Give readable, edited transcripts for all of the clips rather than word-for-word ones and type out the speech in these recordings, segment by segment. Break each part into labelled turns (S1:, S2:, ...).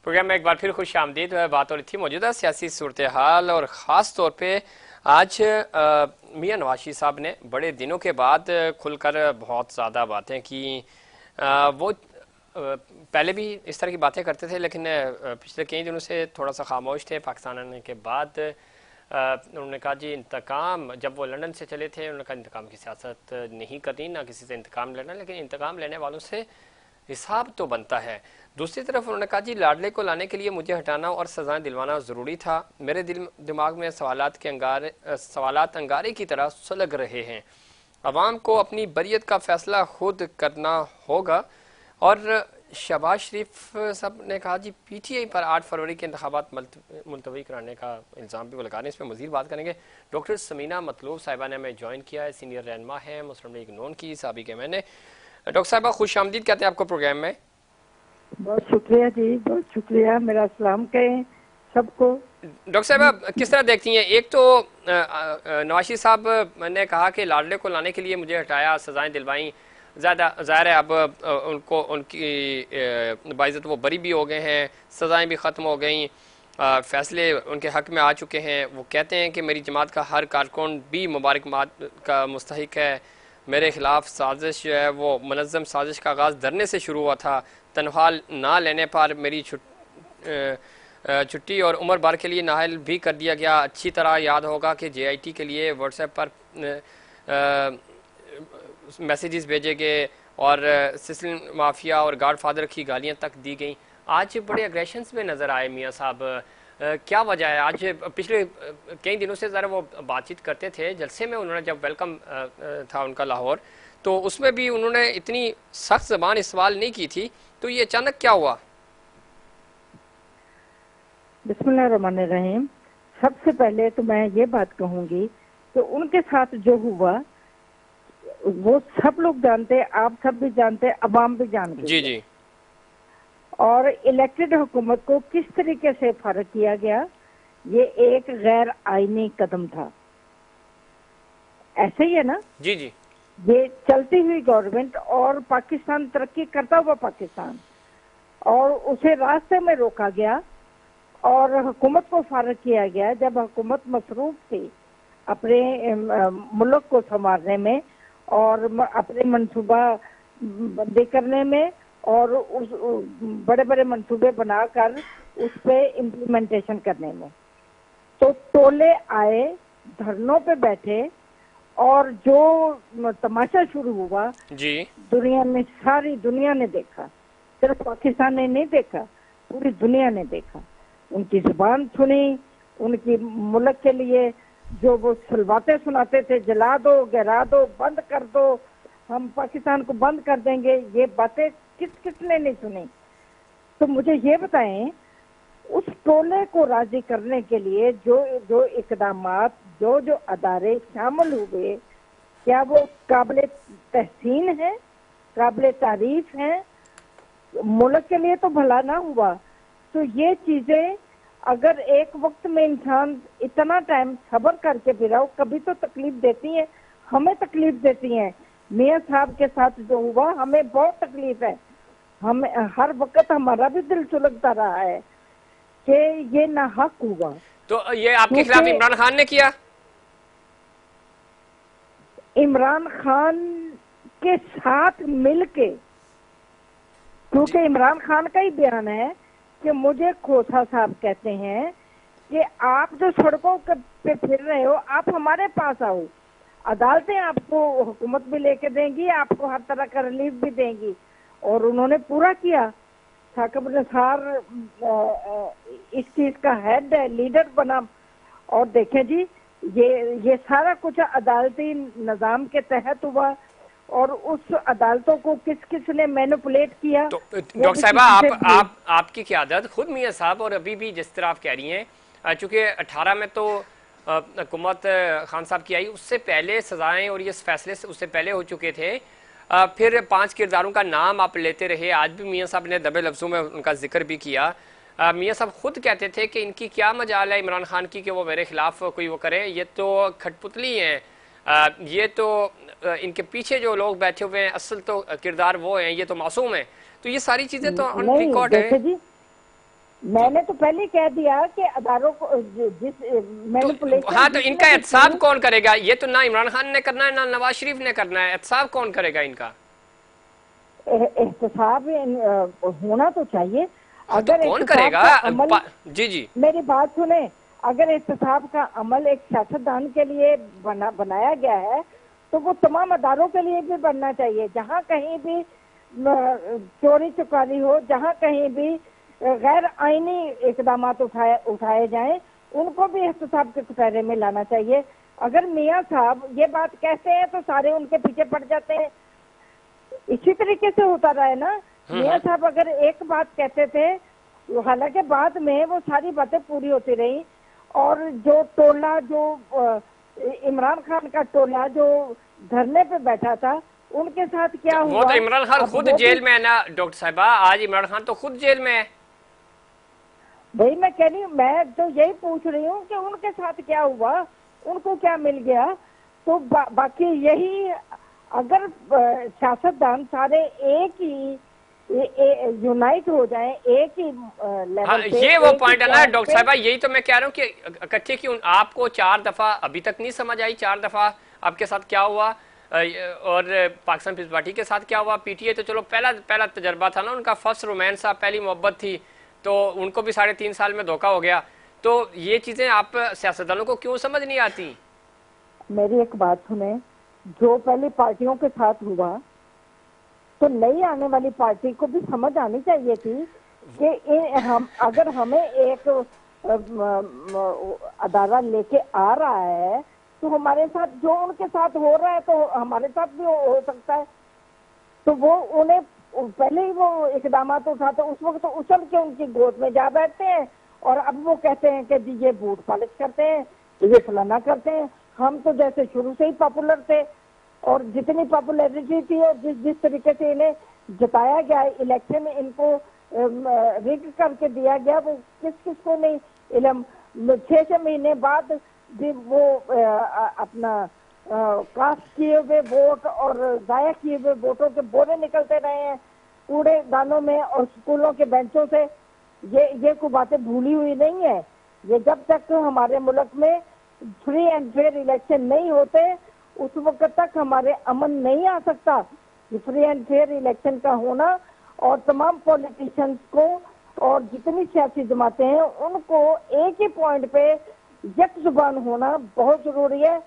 S1: Programme में एक बार फिर खुश आमदीद। बात हो रही थी मौजूदा सियासी सूरत हाल और ख़ास तौर पे आज मियां नवाज शरीफ साहब ने बड़े दिनों के बाद खुलकर बहुत ज़्यादा बातें की। वो पहले भी इस तरह की बातें करते थे, लेकिन पिछले कई दिनों से थोड़ा सा खामोश थे। पाकिस्तान आने के बाद उन्होंने कहा जी इंतकाम, जब वो लंदन से चले थे उन्होंने कहा इंतकाम की सियासत नहीं करनी, ना किसी से इंतकाम लेना, लेकिन इंतकाम लेने वालों से हिसाब तो बनता है। दूसरी तरफ उन्होंने कहा जी लाडले को लाने के लिए मुझे हटाना और सजाएं दिलवाना ज़रूरी था। मेरे दिमाग में सवालात अंगारे की तरह सुलग रहे हैं। अवाम को अपनी बरियत का फैसला खुद करना होगा। और शहबाज शरीफ साहब ने कहा जी पीटीआई पर 8 फरवरी के इंतखाबात मुलतवी कराने का इल्ज़ाम भी वो लगा रहे हैं। इस पर मज़ीद बात करेंगे। डॉक्टर समीना मतलूब साहिबा ने हमें ज्वाइन किया है, सीनियर रहनुमा है मुस्लिम लीग नून की साबिक़ मैंने। डॉक्टर साहिबा खुश आमदीद कहते हैं आपको प्रोग्राम में।
S2: बहुत शुक्रिया जी, बहुत शुक्रिया। मेरा सलाम कहें सबको।
S1: डॉक्टर साहब किस तरह देखती हैं? एक तो नवाज शरीफ साहब ने कहा कि लाडले को लाने के लिए मुझे हटाया, सजाएं दिलवाई। ज़्यादा ज़ाहिर है अब उनको उनकी बाइज़्ज़त वो बरी भी हो गए हैं, सजाएं भी ख़त्म हो गई, फैसले उनके हक़ में आ चुके हैं। वो कहते हैं कि मेरी जमात का हर कारकुन भी मुबारकबाद का मुस्तहिक है। मेरे ख़िलाफ़ साजिश जो है वो मनज़्ज़म साजिश का आगाज़ धरने से शुरू हुआ था। तनख्वाह ना लेने पर मेरी छुट्टी और उम्र भर के लिए नाहल भी कर दिया गया। अच्छी तरह याद होगा कि जेआईटी के लिए व्हाट्सएप पर मैसेजेस भेजे गए और सिस्टम माफिया और गॉड फादर की गालियां तक दी गई। आज बड़े अग्रेशंस में नज़र आए मियाँ साहब, क्या वजह है? आज पिछले कई दिनों से ज़रा वो बातचीत करते थे जलसे में, उन्होंने जब वेलकम था उनका लाहौर, तो उसमें भी उन्होंने इतनी सख्त ज़बान इस्तेमाल नहीं की थी। तो ये अचानक क्या हुआ?
S2: बिस्मिल्लाहिर्रहमानिर्रहीम। सबसे पहले तो मैं ये बात कहूंगी कि उनके साथ जो हुआ वो सब लोग जानते, आप सब भी जानते, अवाम भी जानती
S1: जी जी।
S2: और इलेक्टेड हुकूमत को किस तरीके से फारग किया गया, ये एक गैर आईनी कदम था। ऐसे ही है ना
S1: जी जी।
S2: ये चलती हुई गवर्नमेंट और पाकिस्तान तरक्की करता हुआ पाकिस्तान, और उसे रास्ते में रोका गया और हुकूमत को फारग किया गया जब हुकूमत मसरूफ थी अपने मुल्क को संवारने में और अपने मंसूबा बंदी करने में और उस बड़े बड़े मंसूबे बनाकर उस पे इम्प्लीमेंटेशन करने में। तो टोले आए, धरनों पे बैठे और जो तमाशा शुरू हुआ
S1: जी
S2: दुनिया में, सारी दुनिया ने देखा, सिर्फ पाकिस्तान ने नहीं देखा, पूरी दुनिया ने देखा। उनकी जुबान सुनी, उनकी मुल्क के लिए जो वो सलवाते सुनाते थे, जला दो, गिरा दो, बंद कर दो, हम पाकिस्तान को बंद कर देंगे, ये बातें किस किसने नहीं सुनी। तो मुझे ये बताएं, उस टोले को राजी करने के लिए जो जो इकदामात, जो जो अदारे शामिल हुए, क्या वो काबिल तहसीन है, काबिल तारीफ है? मुल्क के लिए तो भला ना हुआ। तो ये चीजें अगर एक वक्त में इंसान इतना टाइम सब्र करके भी रहो, कभी तो तकलीफ देती है, हमें तकलीफ देती है। मियाँ साहब के साथ जो हुआ हमें बहुत तकलीफ है, हमें हर वक्त हमारा भी दिल सुलगता रहा है कि ये नाहक हुआ।
S1: तो ये आपके खिलाफ इमरान खान ने किया?
S2: इमरान खान के साथ मिलके, क्योंकि इमरान खान का ही बयान है कि मुझे खोसा साहब कहते हैं कि आप जो सड़कों पे फिर रहे हो, आप हमारे पास आओ, अदालतें आपको हुकूमत भी लेके देंगी, आपको हर तरह का रिलीफ भी देंगी। और उन्होंने पूरा किया। साकिब निसार इस चीज का हेड है, लीडर बना। और देखें जी, ये सारा कुछ अदालती निजाम के तहत हुआ और उस अदालतों को किस किस ने मैनिपुलेट किया।
S1: तो डॉक्टर साहबा आपकी क़यादत खुद मियाँ साहब और अभी भी जिस तरह आप कह रही हैं, चूँकि 18 में तो हुकूमत खान साहब की आई, उससे पहले सजाएं और ये फैसले उससे पहले हो चुके थे। फिर 5 किरदारों का नाम आप लेते रहे, आज भी मियाँ साहब ने दबे लफ्ज़ों में उनका जिक्र भी किया। मियाँ साहब खुद कहते थे कि इनकी क्या मजाल है इमरान खान की कि वो मेरे खिलाफ कोई वो करे, ये तो खटपुतली हैं, ये तो इनके पीछे जो लोग बैठे हुए हैं असल तो किरदार वो हैं, ये तो मासूम है। तो ये सारी चीजें तो ऑन रिकॉर्ड है।
S2: मैंने तो पहले ही कह दिया कि अदारों को जिस मैनिपुलेशन
S1: हाँ, तो इनका एहतसाब कौन करेगा? ये तो ना इमरान खान ने करना है ना नवाज शरीफ ने करना है, एहतसाब कौन करेगा इनका?
S2: एहतसाब होना तो चाहिए।
S1: हाँ, तो
S2: अगर
S1: कौन
S2: एहतसाब
S1: करेगा?
S2: का अमल,
S1: जी जी।
S2: मेरी बात सुने, अगर एहतसाब का अमल एक सियासतदान के लिए बनाया गया है तो वो तमाम अदारों के लिए भी बनना चाहिए। जहाँ कहीं भी चोरी चुकारी हो, जहाँ कहीं भी गैर आईनी इकदाम उठाए जाएं, उनको भी एहतसाब के कटहरे में लाना चाहिए। अगर मियाँ साहब ये बात कहते हैं तो सारे उनके पीछे पड़ जाते हैं। इसी तरीके से होता रहा है ना। मियाँ साहब अगर एक बात कहते थे, हालांकि बाद में वो सारी बातें पूरी होती रही, और जो टोला, जो इमरान खान का टोला जो धरने पे बैठा था, उनके साथ क्या
S1: वो
S2: हुआ?
S1: तो इमरान खान
S2: अब
S1: खुद
S2: वो
S1: जेल
S2: भी,
S1: में है ना डॉक्टर साहिबा, आज इमरान खान तो खुद जेल में है।
S2: भाई मैं कह रही हूँ, मैं तो यही पूछ रही हूँ कि उनके साथ क्या हुआ, उनको क्या मिल गया? तो बाकी यही, अगर सियासतदान सारे एक ही यूनाइट हो जाएं, एक ही
S1: हाँ,
S2: लेवल पे,
S1: ये वो
S2: एक ही
S1: पॉइंट है ना
S2: पॉइंट
S1: डॉक्टर
S2: पे।
S1: साहिबा, यही तो मैं कह रहा हूँ कि इकट्ठे क्यों? आपको 4 दफा अभी तक नहीं समझ आई? 4 दफा आपके साथ क्या हुआ और पाकिस्तान पीपल्स पार्टी के साथ क्या हुआ? पीटीआई तो चलो पहला पहला तजर्बा था ना उनका, फर्स्ट रोमांस था, पहली मोहब्बत थी, तो उनको भी 3.5 साल में धोखा हो गया। तो ये चीजें आप सियासतदानों को क्यों समझ नहीं आती?
S2: मेरी एक बात सुने, जो पहले पार्टियों के साथ हुआ, तो नई आने वाली पार्टी को भी समझ आनी चाहिए थी कि हम, अगर हमें एक अदारा लेके आ रहा है तो हमारे साथ जो उनके साथ हो रहा है तो हमारे साथ भी हो सकता है। तो वो उन्हें पहले ही वो इकदाम उठाते, उस वक्त तो उछल के उनकी गोद में जा बैठते हैं, और अब वो कहते हैं कि जी ये बूट पॉलिश करते हैं, ये फलाना करते हैं। हम तो जैसे शुरू से ही पॉपुलर थे, और जितनी पॉपुलैरिटी थी और जिस जिस तरीके से इन्हें जताया गया, इलेक्शन में इनको रिग करके दिया गया, वो किस किस को नहीं इलम। 6 महीने बाद भी वो अपना कास्ट किए हुए वोट और जाया किए हुए वोटों के बोरे निकलते रहे हैं कूड़े दानों में और स्कूलों के बेंचों से। ये कोई बातें भूली हुई नहीं है। ये जब तक हमारे मुल्क में फ्री एंड फेयर इलेक्शन नहीं होते, उस वक्त तक हमारे अमन नहीं आ सकता। फ्री एंड फेयर इलेक्शन का होना, और तमाम पॉलिटिशियंस को और जितनी सियासी जमातें हैं उनको एक ही पॉइंट पे यक जुबान होना बहुत जरूरी है।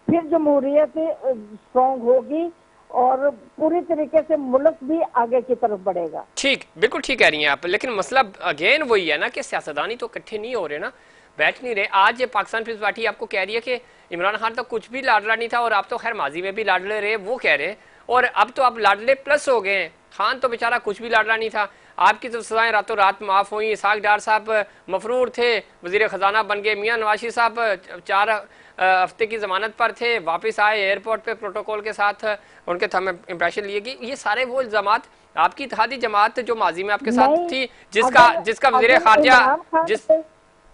S2: फिर जमहूरियत स्ट्रॉन्ग होगी और पूरी तरीके से मुल्क भी आगे की तरफ बढ़ेगा।
S1: ठीक, बिल्कुल ठीक कह रही हैं आप, लेकिन मसला अगेन वही है ना कि सियासतदानी तो इकट्ठे नहीं हो रहे ना, बैठ नहीं रहे। आज पाकिस्तान पीपल्स पार्टी आपको कह रही है कि इमरान खान तो कुछ भी लाडला नहीं था, और आप तो खैर माजी में भी लाडले रहे, वो कह रहे, और अब तो आप लाडले प्लस हो गए हैं। खान तो बेचारा कुछ भी लाडला नहीं था। आपकी तो सजाएं रातों रात माफ हुई। इसाक डार साहब मफरूर थे, वजीर खजाना बन गए। मियाँ नवाज शरीफ साहब 4 हफ्ते की जमानत पर थे, वापस आए एयरपोर्ट पे प्रोटोकॉल के साथ, उनके हमें इंप्रेशन लिए कि ये सारे वो इल्जामात, आपकी इत्तेहादी जमात जो माजी में आपके साथ थी, जिसका जिसका वजीर खारजा जिस,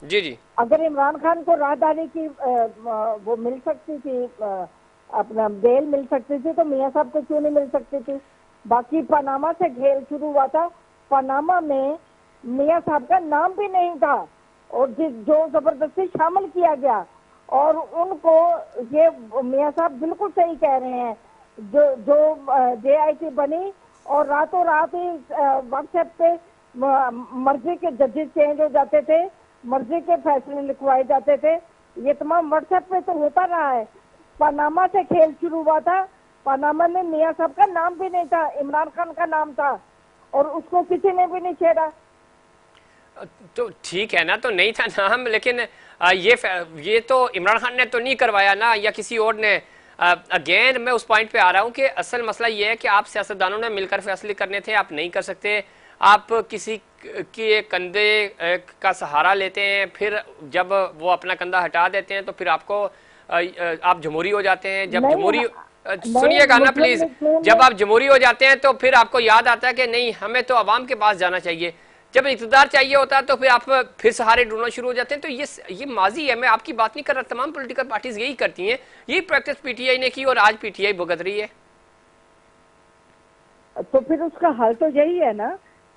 S1: जी जी,
S2: अगर इमरान खान को राहदारी की वो मिल सकती थी, अपना बेल मिल सकती थी, तो मियाँ साहब को क्यों नहीं मिल सकती थी? बाकी पनामा से घेर शुरू हुआ था। पनामा में मियाँ साहब का नाम भी नहीं था, और जो जबरदस्ती शामिल किया गया, और उनको ये मियाँ साहब बिल्कुल सही कह रहे हैं, जो JIT बनी और रातों रात ही व्हाट्सएप पे मर्जी के जजेस चेंज हो जाते थे, मर्जी के फैसले लिखवाए जाते थे। ये तमाम व्हाट्सएप पे तो होता रहा है। पनामा से खेल शुरू हुआ था। पनामा में मियाँ साहब का नाम भी नहीं था, इमरान खान का नाम था, और उसको किसी ने भी नहीं छेड़ा।
S1: तो ठीक है ना, तो नहीं था नाम, लेकिन ये तो इमरान खान ने तो नहीं करवाया ना, या किसी और ने। अगेन मैं उस पॉइंट पे आ रहा हूँ कि असल मसला ये है कि आप सियासतदानों ने मिलकर फैसले करने थे, आप नहीं कर सकते। आप किसी के कंधे का सहारा लेते हैं, फिर जब वो अपना कंधा हटा देते हैं तो फिर आपको आप जमहूरी हो जाते हैं। जब जमहूरी, सुनिएगा ना प्लीज, जब आप जमहूरी हो जाते हैं तो फिर आपको याद आता है कि नहीं, हमें तो आवाम के पास जाना चाहिए। जब इक़्तिदार चाहिए होता है तो फिर आप फिर सहारे ढूंढना शुरू हो जाते हैं। तो ये माजी है, मैं आपकी बात नहीं कर रहा, तमाम पॉलिटिकल पार्टीज यही करती हैं। यही प्रैक्टिस पीटीआई ने की और आज पीटीआई भुगत रही है।
S2: तो फिर उसका हल तो यही है ना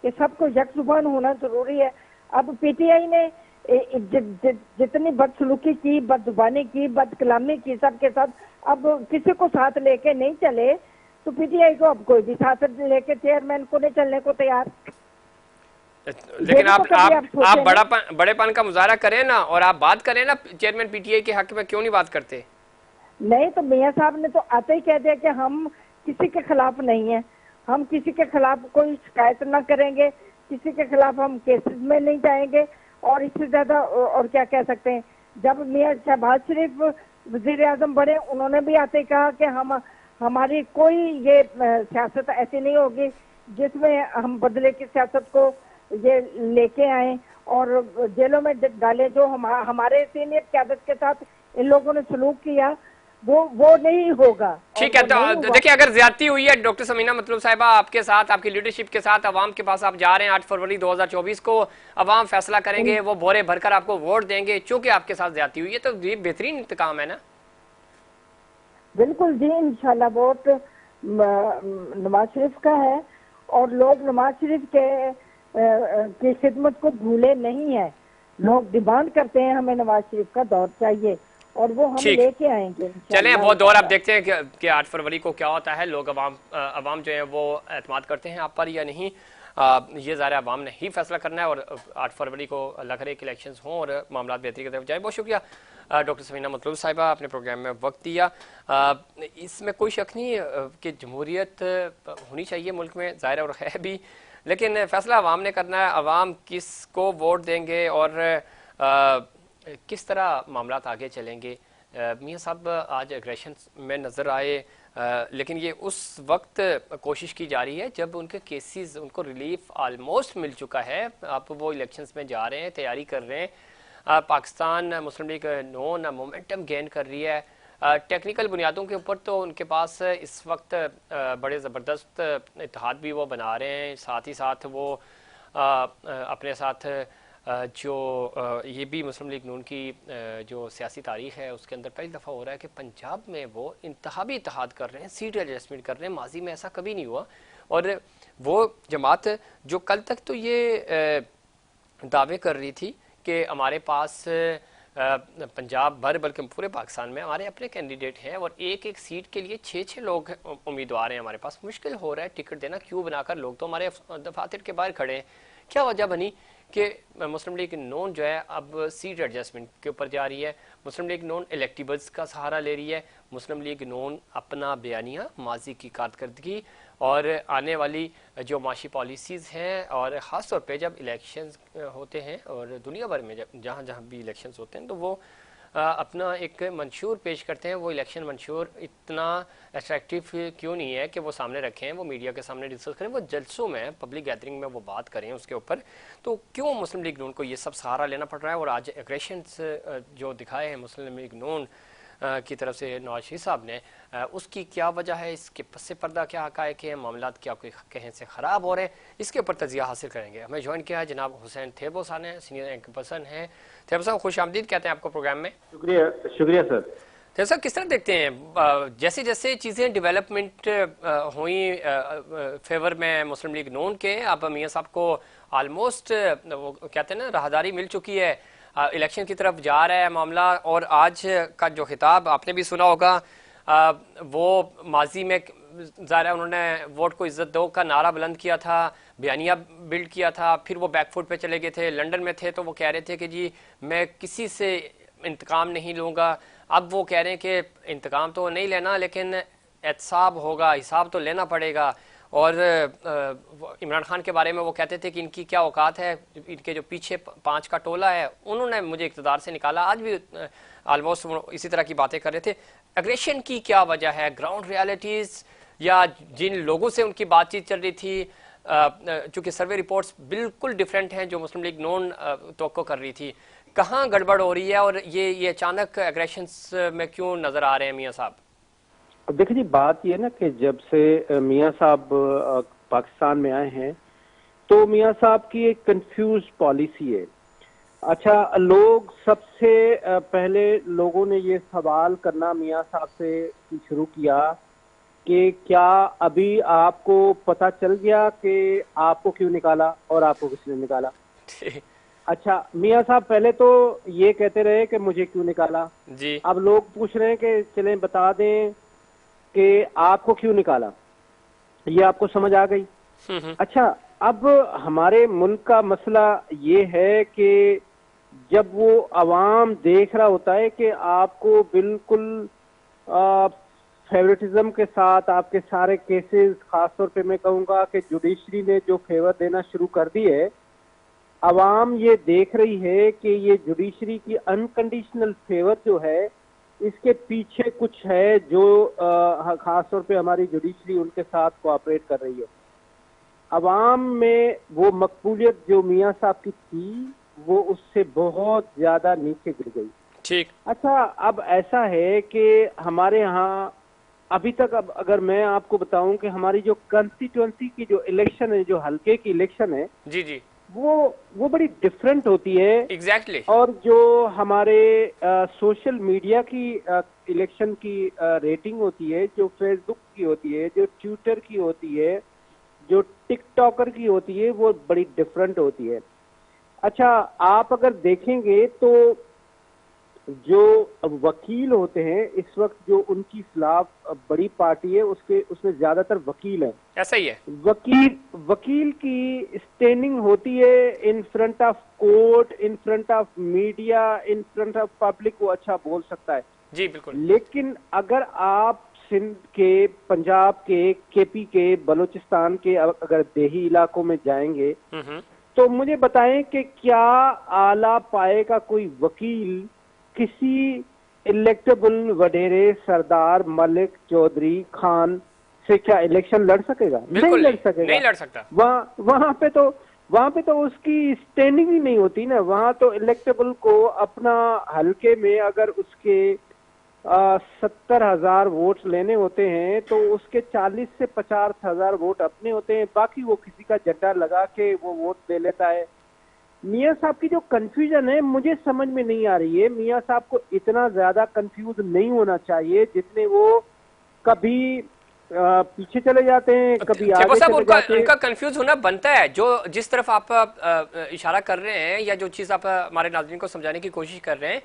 S2: कि सबको यकजुबान होना जरूरी है। अब पीटीआई ने जितनी बदसलूकी की, बदजुबानी की, बदकलामी की सबके साथ, अब किसी को साथ लेके नहीं चले तो पीटीआई को अब कोई भी साथ लेके चेयरमैन को नहीं चलने को तैयार।
S1: लेकिन
S2: तो कभी
S1: आप बड़ेपन का मुजाहरा करें ना, और आप बात करें ना चेयरमैन पीटीआई के हक में, क्यों नहीं बात करते?
S2: नहीं तो मियाँ साहब ने तो आते ही कह दिया कि हम किसी के खिलाफ नहीं है, हम किसी के खिलाफ कोई शिकायत ना करेंगे, किसी के खिलाफ हम केसेस में नहीं जाएंगे, और इससे ज्यादा और क्या कह सकते हैं। जब मियाँ शहबाज शरीफ वजीर आजम बने, उन्होंने भी आते ही कहा कि हमारी कोई ये सियासत ऐसी नहीं होगी जिसमें हम बदले की सियासत को ये लेके आए और जेलों में डाले। जो हमारे सीनियर क्यादत के साथ इन लोगों ने सलूक किया वो नहीं होगा।
S1: ठीक है, तो देखिए अगर ज्यादती हुई है डॉक्टर समीना मतलूब साहिबा आपके साथ, आपकी लीडरशिप के साथ, अवाम के पास आप जा रहे हैं 8 फरवरी 2024 को, अवाम फैसला करेंगे, वो बोरे भरकर आपको वोट देंगे, चूंकि आपके साथ ज्यादती हुई है, तो ये बेहतरीन इंतकाम है ना?
S2: बिल्कुल जी, इंशाल्लाह वोट नवाज शरीफ का है, और लोग नवाज शरीफ की खिदमत को भूले नहीं है। लोग डिमांड करते हैं हमें नवाज शरीफ का दौर चाहिए, और वो हम लेके आएंगे।
S1: चलें वो दौर आप देखते हैं कि 8 फरवरी को क्या होता है, लोग अवाम जो है वो एतमाद करते हैं आप पर या नहीं। ये ज़ाहिर अवाम ने ही फैसला करना है, और 8 फरवरी को अल्लाह करे कि इलेक्शंस हों और मामला बेहतरी की तरफ जाए। बहुत शुक्रिया डॉक्टर समीना मतलूब साहिबा, आपने प्रोग्राम में वक्त दिया। इसमें कोई शक नहीं कि जमहूरियत होनी चाहिए मुल्क में, ज़ाहिर और है भी, लेकिन फैसला अवाम ने करना है। अवाम किसको वोट देंगे और किस तरह मामला आगे चलेंगे। मियाँ साहब आज एग्रेशन में नज़र आए, लेकिन ये उस वक्त कोशिश की जा रही है जब उनके केसेस, उनको रिलीफ आलमोस्ट मिल चुका है। अब वो इलेक्शंस में जा रहे हैं, तैयारी कर रहे हैं। पाकिस्तान मुस्लिम लीग नून मोमेंटम गेन कर रही है। टेक्निकल बुनियादों के ऊपर तो उनके पास इस वक्त बड़े ज़बरदस्त इत्तेहाद भी वो बना रहे हैं, साथ ही साथ वो अपने साथ जो ये भी मुस्लिम लीग नून की जो सियासी तारीख है उसके अंदर पहली दफ़ा हो रहा है कि पंजाब में वो इंतहाबी इत्तेहाद कर रहे हैं, सीट एडजस्टमेंट कर रहे हैं। माजी में ऐसा कभी नहीं हुआ। और वो जमात जो कल तक तो ये दावे कर रही थी कि हमारे पास पंजाब भर बल्कि पूरे पाकिस्तान में हमारे अपने कैंडिडेट हैं, और एक एक सीट के लिए 6-6 लोग उम्मीदवार हैं हमारे पास, मुश्किल हो रहा है टिकट देना, क्यों बनाकर लोग तो हमारे दफातर के बाहर खड़े हैं। क्या वजह बनी कि मुस्लिम लीग नून जो है अब सीट एडजस्टमेंट के ऊपर जा रही है, मुस्लिम लीग नून इलेक्टिबल्स का सहारा ले रही है, मुस्लिम लीग नून अपना बयानिया, माजी की कारकर्दगी और आने वाली जो माशी पॉलिसीज़ हैं, और ख़ास तौर पे जब इलेक्शंस होते हैं और दुनिया भर में जब जहाँ जहाँ भी इलेक्शंस होते हैं तो वो अपना एक मंशूर पेश करते हैं। वो इलेक्शन मंशूर इतना अट्रैक्टिव क्यों नहीं है कि वो सामने रखें, वो मीडिया के सामने डिस्कस करें, वो जलसों में, पब्लिक गैदरिंग में वो बात करें उसके ऊपर। तो क्यों मुस्लिम लीग नून को ये सब सहारा लेना पड़ रहा है? और आज एग्रेशन जो दिखाए हैं मुस्लिम लीग नून की तरफ से नवाज शरीफ साहब ने, उसकी क्या वजह है, इसके पस पर्दा क्या हक़ाइक़ है, मामला क्या कोई कहीं से ख़राब हो रहे हैं, इसके ऊपर तजिया हासिल करेंगे। हमें ज्वाइन किया है जनाब हुसैन थेबोसान है, सीनियर एंकर पर्सन है। थेबो साहब खुश आमदीद कहते हैं आपको प्रोग्राम में।
S3: शुक्रिया सर।
S1: थेबो साहब किस तरह देखते हैं जैसे जैसे चीज़ें डेवलपमेंट हुई फेवर में मुस्लिम लीग नून के, अब मियाँ साहब को आलमोस्ट वो कहते हैं ना राहदारी मिल चुकी है, इलेक्शन की तरफ जा रहा है मामला। और आज का जो खिताब आपने भी सुना होगा, वो माजी में ज़ाहिर है उन्होंने वोट को इज्जत दो का नारा बुलंद किया था, बयानिया बिल्ड किया था, फिर वो बैकफुट पे चले गए थे। लंदन में थे तो वो कह रहे थे कि जी मैं किसी से इंतकाम नहीं लूँगा। अब वो कह रहे हैं कि इंतकाम तो नहीं लेना, लेकिन एहतसाब होगा, हिसाब तो लेना पड़ेगा। और इमरान खान के बारे में वो कहते थे कि इनकी क्या औकात है, इनके जो पीछे 5 का टोला है उन्होंने मुझे इक़्तिदार से निकाला। आज भी ऑलमोस्ट इसी तरह की बातें कर रहे थे। एग्रेशन की क्या वजह है? ग्राउंड रियलिटीज़ या जिन लोगों से उनकी बातचीत चल रही थी, चूँकि सर्वे रिपोर्ट्स बिल्कुल डिफरेंट हैं जो मुस्लिम लीग नून तवक्को कर रही थी, कहाँ गड़बड़ हो रही है और ये अचानक एग्रेशंस में क्यों नज़र आ रहे हैं मियाँ साहब?
S3: देखिए जी, बात ये ना कि जब से मियाँ साहब पाकिस्तान में आए हैं तो मियाँ साहब की एक कंफ्यूज पॉलिसी है। अच्छा, लोग सबसे पहले लोगों ने ये सवाल करना मियाँ साहब से शुरू किया कि क्या अभी आपको पता चल गया कि आपको क्यों निकाला और आपको किसने निकाला। अच्छा मियाँ साहब, पहले तो ये कहते रहे कि मुझे क्यों निकाला।
S1: जी।
S3: अब लोग पूछ रहे हैं कि चलें बता दें कि आपको क्यों निकाला। ये आपको समझ आ गई।
S1: हम्म।
S3: अच्छा, अब हमारे मुल्क का मसला ये है कि जब वो अवाम देख रहा होता है कि आपको बिल्कुल फेवरेटिज्म के साथ आपके सारे केसेस, खासतौर पे मैं कहूँगा कि जुडिशरी ने जो फेवर देना शुरू कर दी है, अवाम ये देख रही है कि ये जुडिशरी की अनकंडीशनल फेवर जो है, इसके पीछे कुछ है जो खासतौर पे हमारी जुडिशरी उनके साथ कोऑपरेट कर रही है। अवाम में वो मकबूलियत जो मियाँ साहब की थी, वो उससे बहुत ज्यादा नीचे गिर गई।
S1: ठीक।
S3: अच्छा, अब ऐसा है कि हमारे यहाँ अभी तक, अब अगर मैं आपको बताऊं कि हमारी जो कंस्टिट्यूएंसी की जो इलेक्शन है, जो हल्के की इलेक्शन है,
S1: जी जी।
S3: वो बड़ी डिफरेंट होती है।
S1: एग्जैक्टली।
S3: और जो हमारे सोशल मीडिया की इलेक्शन की रेटिंग होती है, जो फेसबुक की होती है, जो ट्विटर की होती है, जो टिकटॉकर की होती है, वो बड़ी डिफरेंट होती है। अच्छा, आप अगर देखेंगे तो जो वकील होते हैं इस वक्त, जो उनकी खिलाफ बड़ी पार्टी है, उसमें ज्यादातर वकील हैं।
S1: ऐसा ही है।
S3: वकील की स्टैंडिंग होती है in front of court, in front of media, in front of public, वो अच्छा बोल सकता है।
S1: जी बिल्कुल।
S3: लेकिन अगर आप सिंध के, पंजाब के, केपी के, बलूचिस्तान के अगर देही इलाकों में जाएंगे, तो मुझे बताएं कि क्या आला पाए का कोई वकील किसी इलेक्टेबल वडेरे, सरदार, मलिक, चौधरी, खान से क्या इलेक्शन लड़ सकेगा? नहीं लड़ सकेगा।
S1: नहीं लड़ सकता।
S3: वहां पे तो उसकी स्टैंडिंग ही नहीं होती ना। वहां तो इलेक्टेबल को अपना हल्के में अगर उसके 70,000 वोट लेने होते हैं, तो उसके 40 से 50,000 वोट अपने होते हैं, बाकी वो किसी का झंडा लगा के वो वोट ले लेता है। मियाँ साहब की जो कंफ्यूजन है, मुझे समझ में नहीं आ रही है। मियाँ साहब को इतना ज्यादा कंफ्यूज नहीं होना चाहिए जितने वो कभी पीछे चले जाते हैं, कभी आगे चले जाते हैं।
S1: उनका कंफ्यूज होना बनता है। जो जिस तरफ आप इशारा कर रहे हैं, या जो चीज आप हमारे नाज़रीन को समझाने की कोशिश कर रहे हैं,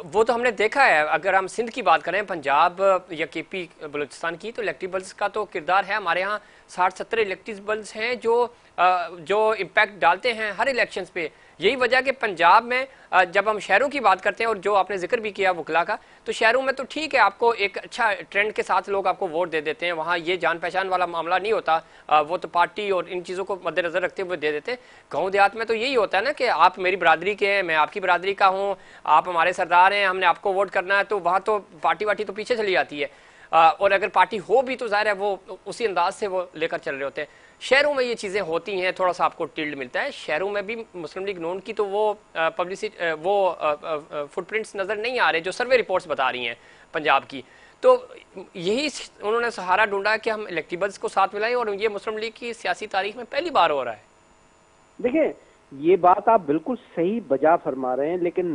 S1: वो तो हमने देखा है। अगर हम सिंध की बात करें, पंजाब या केपी, बलूचिस्तान की, तो इलेक्टेबल्स का तो किरदार है। हमारे यहाँ 60-70 इलेक्टेबल्स हैं जो इम्पैक्ट डालते हैं हर इलेक्शंस पे। यही वजह कि पंजाब में जब हम शहरों की बात करते हैं, और जो आपने जिक्र भी किया वकला का, तो शहरों में तो ठीक है, आपको एक अच्छा ट्रेंड के साथ लोग आपको वोट दे देते हैं। वहाँ ये जान पहचान वाला मामला नहीं होता। वो तो पार्टी और इन चीज़ों को मद्देनजर रखते हुए दे देते हैं। गाँव देहात में तो यही होता है ना कि आप मेरी बरादरी के हैं, मैं आपकी बरादरी का हूँ, आप हमारे सरदार हैं, हमने आपको वोट करना है। तो वहाँ तो पार्टी वार्टी तो पीछे चली जाती है। और अगर पार्टी हो भी तो जाहिर है वो उसी अंदाज से वो लेकर चल रहे होते हैं। शहरों में ये चीज़ें होती हैं, थोड़ा सा आपको टिल्ड मिलता है। शहरों में भी मुस्लिम लीग नून की तो वो पब्लिसिटी, वो फुटप्रिंट्स नज़र नहीं आ रहे जो सर्वे रिपोर्ट्स बता रही हैं पंजाब की। तो यही उन्होंने सहारा ढूंढा कि हम इलेक्टेबल्स को साथ मिलाएं, और ये मुस्लिम लीग की सियासी तारीख में पहली बार हो रहा है।
S3: देखिए, ये बात आप बिल्कुल सही बजा फरमा रहे हैं, लेकिन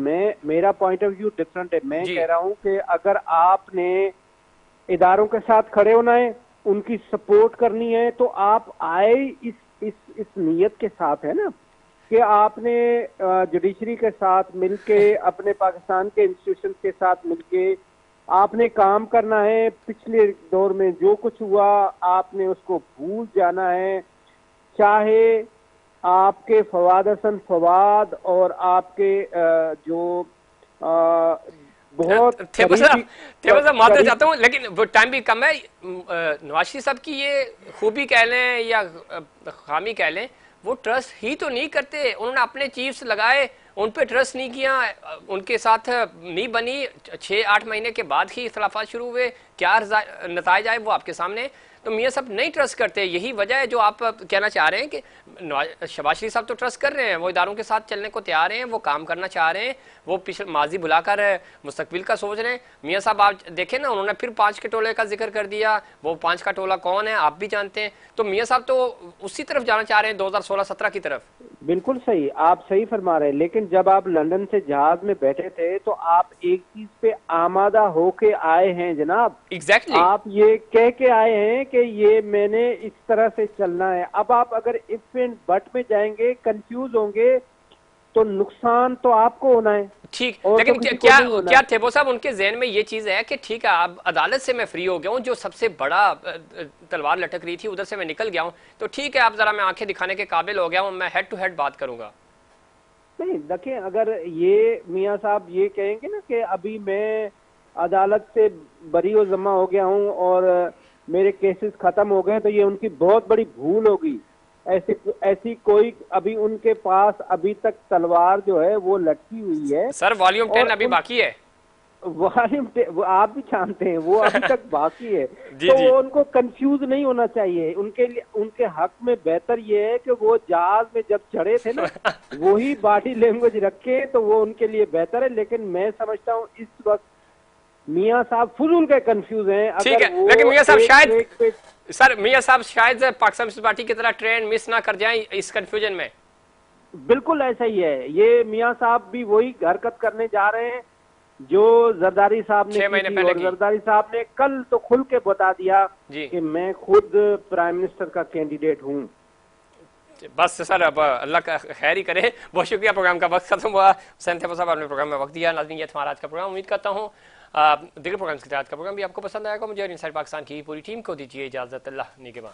S3: मेरा पॉइंट ऑफ व्यू डिफरेंट है। मैं कह रहा हूं कि अगर आपने इदारों के साथ खड़े होना है, उनकी सपोर्ट करनी है, तो आप आए इस नीयत के साथ, है ना, कि आपने जुडिशरी के साथ मिलके, अपने पाकिस्तान के इंस्टीट्यूशन के साथ मिलके आपने काम करना है। पिछले दौर में जो कुछ हुआ, आपने उसको भूल जाना है। चाहे आपके फवाद हसन फवाद और आपके जो बहुत
S1: माफी चाहता हूँ, लेकिन वो टाइम भी कम है। नवाज शरीफ साहब की ये खूबी कह लें या खामी कह लें, वो ट्रस्ट ही तो नहीं करते। उन्होंने अपने चीफ्स लगाए, उन पे ट्रस्ट नहीं किया, उनके साथ नहीं बनी। 6-8 महीने के बाद ही इख्तलाफात शुरू हुए। क्या नताइज आए वो आपके सामने। तो मियाँ साहब नहीं ट्रस्ट करते। यही वजह है जो आप कहना चाह रहे हैं कि शहबाज शरीफ साहब तो ट्रस्ट कर रहे हैं, वो इदारों के साथ चलने को तैयार हैं, वो काम करना चाह रहे हैं, वो पिछले माजी भुलाकर मुस्तकबिल का सोच रहे हैं। मियाँ साहब आप देखें ना, उन्होंने फिर 5 के टोले का जिक्र कर दिया। वो 5 का टोला कौन है आप भी जानते हैं। तो मियाँ साहब तो उसी तरफ जाना चाह रहे हैं, 2016-17 की तरफ।
S3: बिल्कुल सही, आप सही फरमा रहे हैं। लेकिन जब आप लंदन से जहाज में बैठे थे, तो आप एक चीज पे आमादा होके आए हैं जनाब।
S1: एग्जैक्टली।
S3: आप ये कह के आए हैं कि ये मैंने इस तरह से चलना है। अब आप अगर इफ एंड बट में जाएंगे, कंफ्यूज होंगे, तो नुकसान तो आपको होना है।
S1: ठीक,
S3: और
S1: लेकिन
S3: तो किसी को
S1: क्या
S3: नहीं होना
S1: क्या
S3: है।
S1: थेबो साहब उनके जहन में ये चीज है कि ठीक है अब अदालत से मैं फ्री हो गया हूँ, जो सबसे बड़ा तलवार लटक रही थी उधर से मैं निकल गया हूँ, तो ठीक है अब जरा मैं आंखें दिखाने के काबिल हो गया हूँ, मैं हेड टू हेड बात करूंगा।
S3: नहीं देखिए, अगर ये मियाँ साहब ये कहेंगे ना कि अभी मैं अदालत से बरी व जमा हो गया हूँ और मेरे केसेस खत्म हो गए, तो ये उनकी बहुत बड़ी भूल होगी। ऐसी ऐसी कोई, अभी उनके पास अभी तक तलवार जो है वो लटकी हुई है।
S1: सर वॉल्यूम 10
S3: और
S1: अभी बाकी है।
S3: वो आप भी जानते हैं वो अभी तक बाकी है।
S1: जी
S3: तो
S1: जी।
S3: वो उनको कंफ्यूज नहीं होना चाहिए। उनके लिए, उनके हक में बेहतर ये है कि वो जहाज में जब चढ़े थे ना वही बॉडी लैंग्वेज रखे, तो वो उनके लिए बेहतर है। लेकिन मैं समझता हूँ इस वक्त मियाँ साहब फुजूल के कंफ्यूज हैं।
S1: ठीक
S3: अगर
S1: है,
S3: वो
S1: लेकिन मियाँ साहब शायद
S3: एक
S1: सर मियाँ साहब शायद पाकिस्तान पीपल्स पार्टी की तरह ट्रेन मिस ना कर जाएं इस कंफ्यूजन में।
S3: बिल्कुल ऐसा ही है। ये मियाँ साहब भी वही हरकत करने जा रहे हैं जो जरदारी साहब ने
S1: 6
S3: की
S1: महीने
S3: थी।
S1: पहले
S3: और
S1: की।
S3: जरदारी साहब ने कल तो खुल के बता दिया
S1: जी।
S3: कि मैं खुद प्राइम मिनिस्टर का कैंडिडेट हूँ।
S1: बस सर अब अल्लाह का खैर ही करे। बहुत शुक्रिया, प्रोग्राम का वक्त खत्म हुआ। हुसैन थेबो साहब आपने प्रोग्राम में वक्त दिया। नाज़रीन ये था हमारा आज का प्रोग्राम। उम्मीद करता हूँ दिगर प्रोग्राम के आज का प्रोग्राम भी आपको पसंद आएगा। मुझे और इनसाइड पाकिस्तान की पूरी टीम को दीजिए इजाजत। अल्लाह निगहबान।